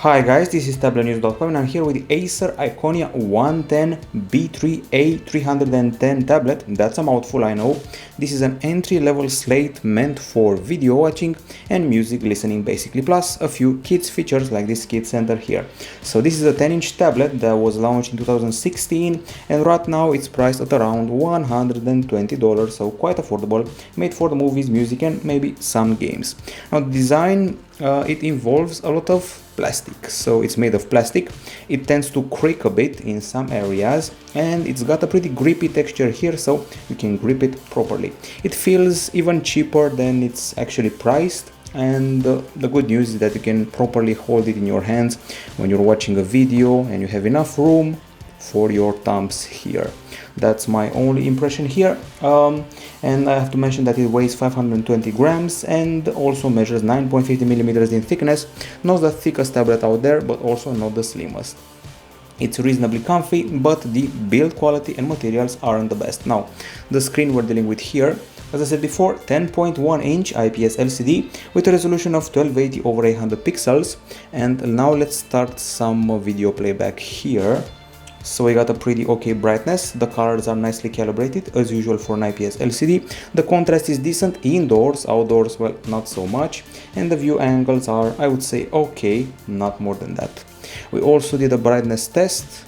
Hi guys, this is tabletnews.com and I'm here with the Acer Iconia 110 B3A310 tablet. That's a mouthful, I know. This is an entry-level slate meant for video watching and music listening basically, plus a few kids features like this kid center here. So this is a 10-inch tablet that was launched in 2016 and right now it's priced at around $120, so quite affordable, made for the movies, music and maybe some games. Now the design, it involves a lot of plastic, so it's made of plastic. It tends to creak a bit in some areas and it's got a pretty grippy texture here, so you can grip it properly. It feels even cheaper than it's actually priced, and the good news is that you can properly hold it in your hands when you're watching a video and you have enough room for your thumbs here. That's my only impression here, and I have to mention that it weighs 520 grams and also measures 9.50 millimeters in thickness. Not the thickest tablet out there, but also not the slimmest. It's reasonably comfy, but the build quality and materials aren't the best. Now, the screen we're dealing with here, as I said before, 10.1-inch IPS LCD with a resolution of 1280 over 800 pixels. And now let's start some video playback here. So we got a pretty okay brightness, the colors are nicely calibrated as usual for an IPS LCD, the contrast is decent indoors, outdoors well not so much, and the view angles are, I would say, okay, not more than that. We also did a brightness test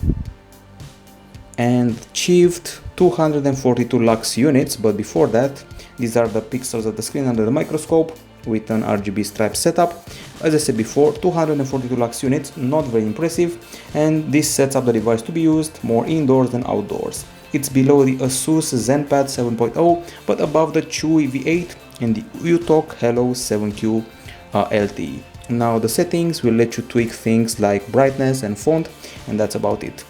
and achieved 242 lux units, but before that, these are the pixels of the screen under the microscope with an RGB stripe setup. As I said before, 242 lux units, not very impressive, and this sets up the device to be used more indoors than outdoors. It's below the Asus ZenPad 7.0, but above the Chewy V8 and the UTOC Hello 7Q LTE. Now the settings will let you tweak things like brightness and font, and that's about it.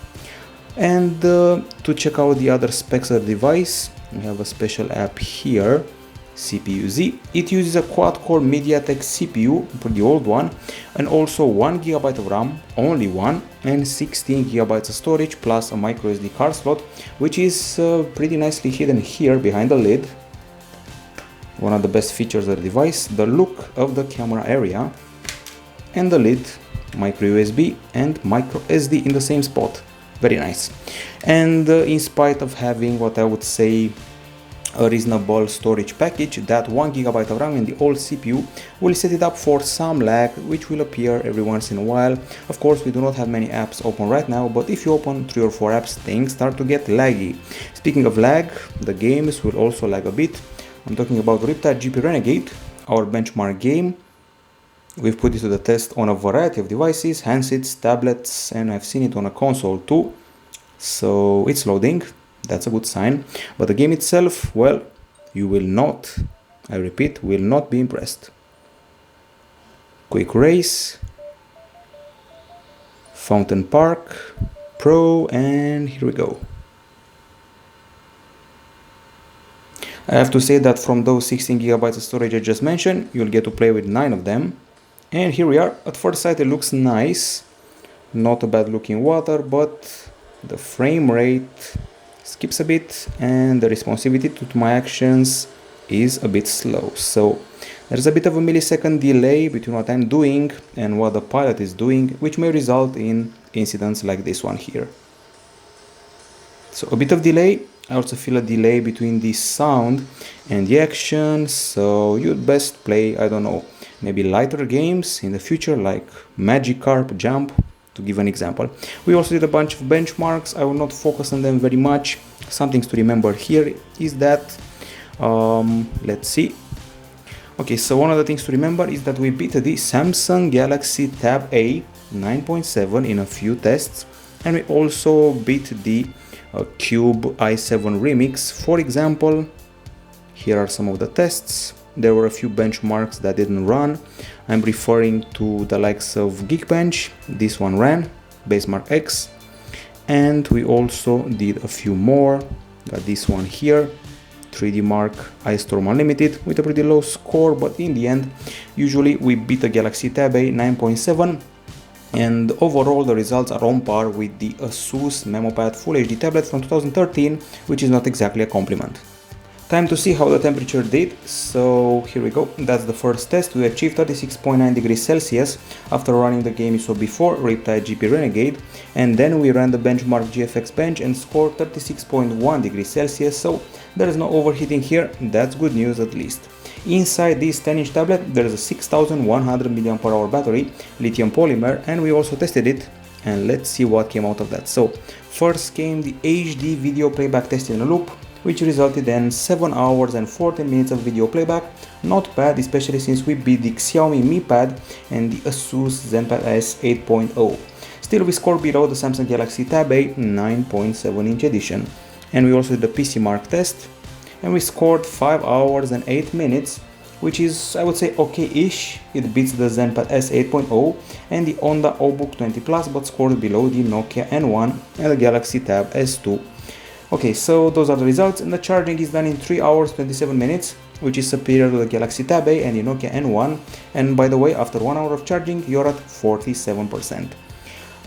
And to check out the other specs of the device, we have a special app here, CPU-Z. It uses a quad-core MediaTek CPU, the old one, and also 1 GB of RAM, only one, and 16 GB of storage plus a microSD card slot, which is pretty nicely hidden here behind the lid. One of the best features of the device, the look of the camera area, and the lid, micro USB and micro SD in the same spot. Very nice. And in spite of having what I would say a reasonable storage package, that 1 GB of RAM and the old CPU will set it up for some lag, which will appear every once in a while. Of course, we do not have many apps open right now, but if you open 3 or 4 apps, things start to get laggy. Speaking of lag, the games will also lag a bit. I'm talking about Riptide GP Renegade, our benchmark game. We've put it to the test on a variety of devices, handsets, tablets, and I've seen it on a console too. So it's loading. That's a good sign, but the game itself, well, you will not, I repeat, will not be impressed. Quick Race, Fountain Park, Pro, and here we go. I have to say that from those 16 GB of storage I just mentioned, you'll get to play with 9 of them. And here we are. At first sight it looks nice, not a bad looking water, but the frame rate skips a bit and the responsivity to my actions is a bit slow. So there's a bit of a millisecond delay between what I'm doing and what the pilot is doing, which may result in incidents like this one here. So a bit of delay. I also feel a delay between the sound and the action, so you'd best play, I don't know, maybe lighter games in the future like Magikarp Jump, to give an example. We also did a bunch of benchmarks. I will not focus on them very much. Some things to remember here is that, let's see. Okay, so one of the things to remember is that we beat the Samsung Galaxy Tab A 9.7 in a few tests, and we also beat the Cube i7 Remix. For example, here are some of the tests. There were a few benchmarks that didn't run. I'm referring to the likes of Geekbench. This one ran, Basemark X. And we also did a few more. Got this one here, 3D Mark Ice Storm Unlimited, with a pretty low score, but in the end, usually we beat the Galaxy Tab A 9.7. And overall the results are on par with the Asus MemoPad Full HD tablet from 2013, which is not exactly a compliment. Time to see how the temperature did. So here we go, that's the first test. We achieved 36.9 degrees Celsius after running the game you saw before, Riptide GP Renegade, and then we ran the benchmark GFX bench and scored 36.1 degrees Celsius, so there is no overheating here, that's good news at least. Inside this 10-inch tablet there is a 6100 mAh battery, lithium polymer, and we also tested it, and let's see what came out of that. So first came the HD video playback test in a loop, which resulted in 7 hours and 14 minutes of video playback. Not bad, especially since we beat the Xiaomi Mi Pad and the Asus ZenPad S 8.0. Still, we scored below the Samsung Galaxy Tab A 9.7-inch edition. And we also did the PC Mark test, and we scored 5 hours and 8 minutes, which is, I would say, okay-ish. It beats the ZenPad S 8.0 and the Honda Obook 20 Plus, but scored below the Nokia N1 and the Galaxy Tab S2. Okay, so those are the results, and the charging is done in 3 hours 27 minutes, which is superior to the Galaxy Tab A and the Nokia N1. And by the way, after 1 hour of charging, you're at 47%.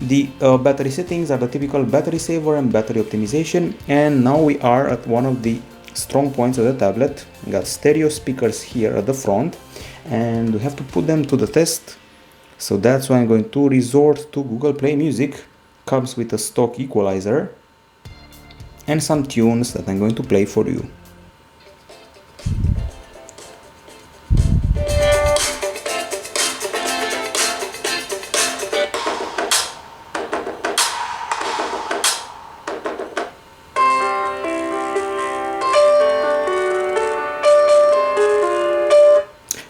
The battery settings are the typical battery saver and battery optimization, and now we are at one of the strong points of the tablet. We got stereo speakers here at the front, and we have to put them to the test. So that's why I'm going to resort to Google Play Music. Comes with a stock equalizer and some tunes that I'm going to play for you.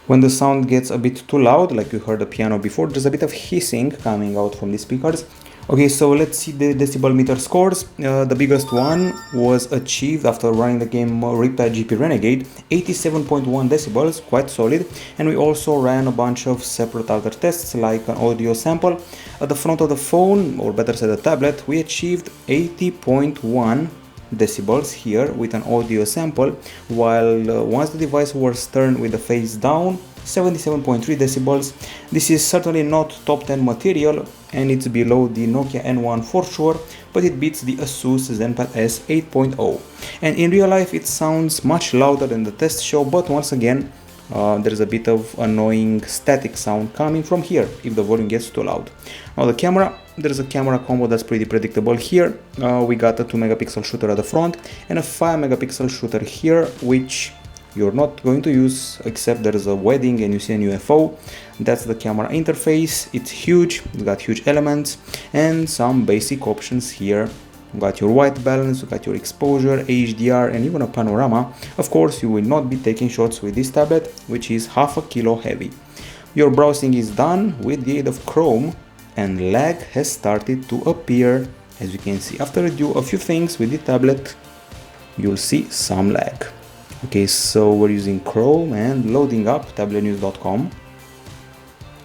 When the sound gets a bit too loud, like you heard the piano before, there's a bit of hissing coming out from the speakers. Okay, so let's see the decibel meter scores. The biggest one was achieved after running the game Riptide GP Renegade, 87.1 decibels, quite solid. And we also ran a bunch of separate other tests, like an audio sample. At the front of the phone, or better said the tablet, we achieved 80.1 decibels here with an audio sample, while once the device was turned with the face down, 77.3 decibels. This is certainly not top 10 material, and it's below the Nokia N1 for sure, but it beats the Asus ZenPad S 8.0. And in real life it sounds much louder than the test show, but once again there's a bit of annoying static sound coming from here if the volume gets too loud. Now the camera, there's a camera combo that's pretty predictable here. We got a 2 megapixel shooter at the front and a 5 megapixel shooter here, which you're not going to use except there's a wedding and you see an UFO. That's the camera interface. It's huge, it's got huge elements and some basic options here. You got your white balance, you got your exposure, HDR, and even a panorama. Of course, you will not be taking shots with this tablet, which is half a kilo heavy. Your browsing is done with the aid of Chrome, and lag has started to appear. As you can see, after I do a few things with the tablet, you'll see some lag. Okay, so we're using Chrome and loading up tabletnews.com.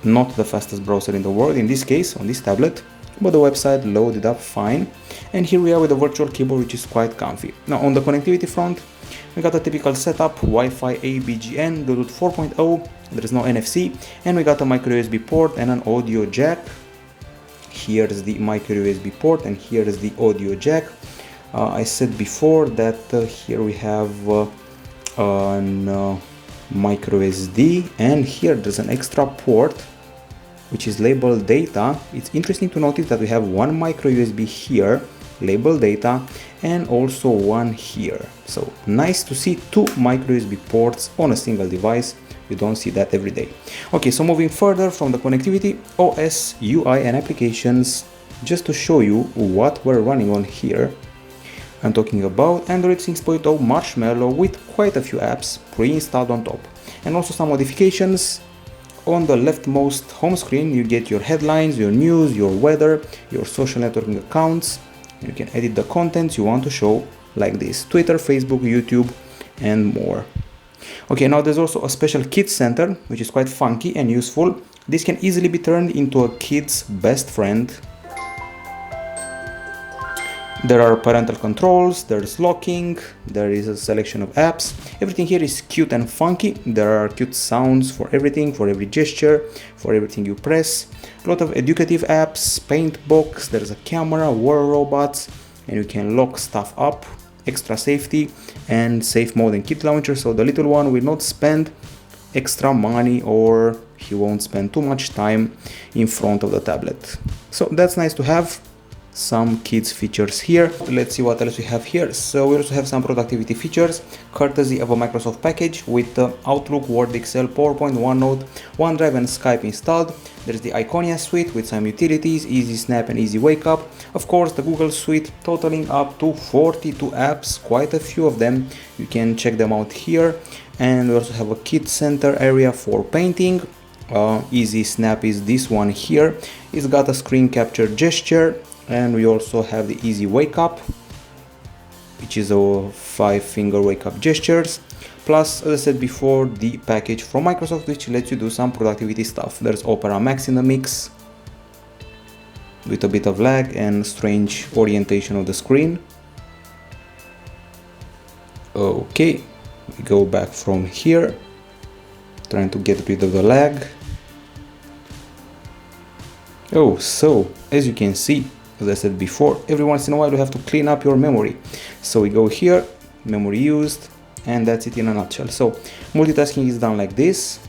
Not the fastest browser in the world in this case on this tablet, but the website loaded up fine. And here we are with a virtual keyboard, which is quite comfy. Now on the connectivity front, we got a typical setup, Wi-Fi A, BGN, Bluetooth 4.0, there is no NFC, and we got a micro USB port and an audio jack. Here's the micro USB port and here is the audio jack. I said before that here we have an micro SD, and here there's an extra port which is labeled data. It's interesting to notice that we have one micro USB here labeled data and also one here. So nice to see two micro USB ports on a single device. You don't see that every day. Okay, so moving further from the connectivity, OS, UI and applications, just to show you what we're running on here. I'm talking about Android 6.0 Marshmallow with quite a few apps pre-installed on top, and also some modifications. On the leftmost home screen you get your headlines, your news, your weather, your social networking accounts. You can edit the contents you want to show, like this: Twitter, Facebook, YouTube and more. Okay, now there's also a special kids center, which is quite funky and useful. This can easily be turned into a kid's best friend. There are parental controls, there's locking, there is a selection of apps. Everything here is cute and funky. There are cute sounds for everything, for every gesture, for everything you press. A lot of educative apps, paint box, there's a camera, war robots, and you can lock stuff up. extra safety and safe mode and kit launcher, so the little one will not spend extra money or he won't spend too much time in front of the tablet. So that's nice to have. Some kids features here. Let's see what else we have here. So we also have some productivity features courtesy of a Microsoft package with Outlook, Word, Excel, PowerPoint, OneNote, OneDrive and Skype installed. There's the Iconia suite with some utilities, Easy Snap and Easy Wake Up. Of course the Google suite totaling up to 42 apps, quite a few of them. You can check them out here. And we also have a kit center area for painting. Easy Snap is this one here. It's got a screen capture gesture. And we also have the Easy Wake Up, which is a 5-finger wake up gestures. Plus, as I said before, the package from Microsoft, which lets you do some productivity stuff. There's Opera Max in the mix, with a bit of lag and strange orientation of the screen. Okay, we go back from here, trying to get rid of the lag. Oh, so, as you can see, as I said before, every once in a while you have to clean up your memory. So we go here, memory used, and that's it in a nutshell. So multitasking is done like this.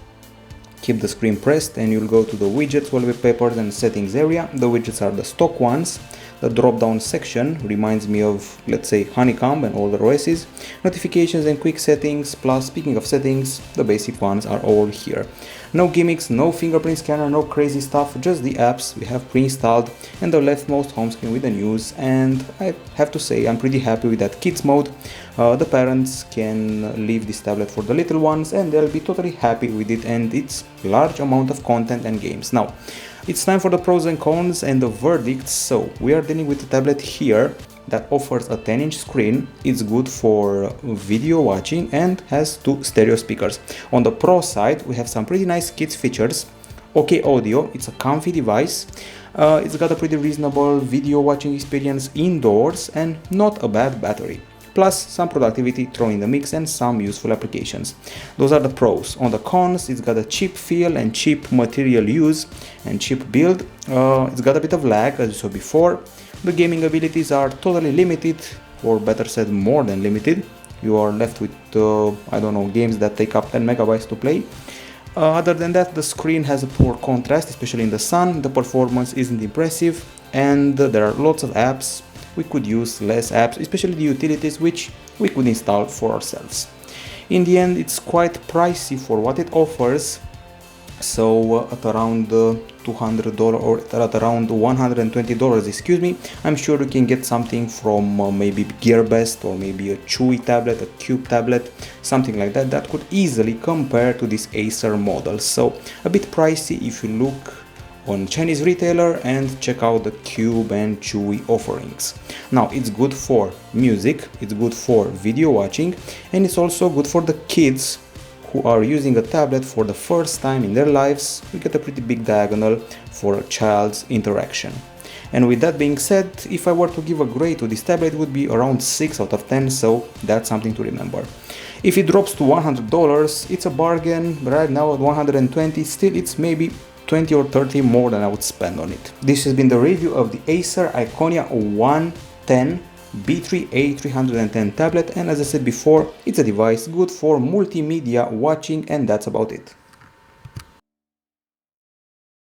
Keep the screen pressed and you'll go to the widgets, wallpapers and settings area. The widgets are the stock ones. The drop down section reminds me of, let's say, Honeycomb and older OSs. Notifications and quick settings, plus speaking of settings, the basic ones are all here. No gimmicks, no fingerprint scanner, no crazy stuff, just the apps we have pre-installed and the leftmost home screen with the news. And I have to say I'm pretty happy with that kids mode. The parents can leave this tablet for the little ones and they'll be totally happy with it, and it's large amount of content and games. Now it's time for the pros and cons and the verdicts. So we are dealing with a tablet here that offers a 10-inch screen. It's good for video watching and has 2 stereo speakers. On the pro side, we have some pretty nice kids features. OK audio, it's a comfy device. It's got a pretty reasonable video watching experience indoors and not a bad battery. Plus some productivity thrown in the mix and some useful applications. Those are the pros. On the cons, it's got a cheap feel and cheap material use and cheap build. It's got a bit of lag, as you saw before. The gaming abilities are totally limited, or better said, more than limited. You are left with, I don't know, games that take up 10 megabytes to play. Other than that, the screen has a poor contrast, especially in the sun. The performance isn't impressive, and there are lots of apps. We could use less apps, especially the utilities, which we could install for ourselves. In the end, it's quite pricey for what it offers. So at around $200 or at around $120, excuse me, I'm sure you can get something from maybe GearBest or maybe a Chewy tablet, a Cube tablet, something like that, that could easily compare to this Acer model. So a bit pricey if you look on Chinese retailer and check out the Cube and Chewy offerings. Now it's good for music, it's good for video watching, and it's also good for the kids who are using a tablet for the first time in their lives. We get a pretty big diagonal for a child's interaction. And with that being said, if I were to give a grade to this tablet, it would be around 6 out of 10, so that's something to remember. If it drops to $100, it's a bargain. Right now at $120, still it's maybe 20 or 30 more than I would spend on it. This has been the review of the Acer Iconia 110 B3A310 tablet, and as I said before, it's a device good for multimedia watching, and that's about it.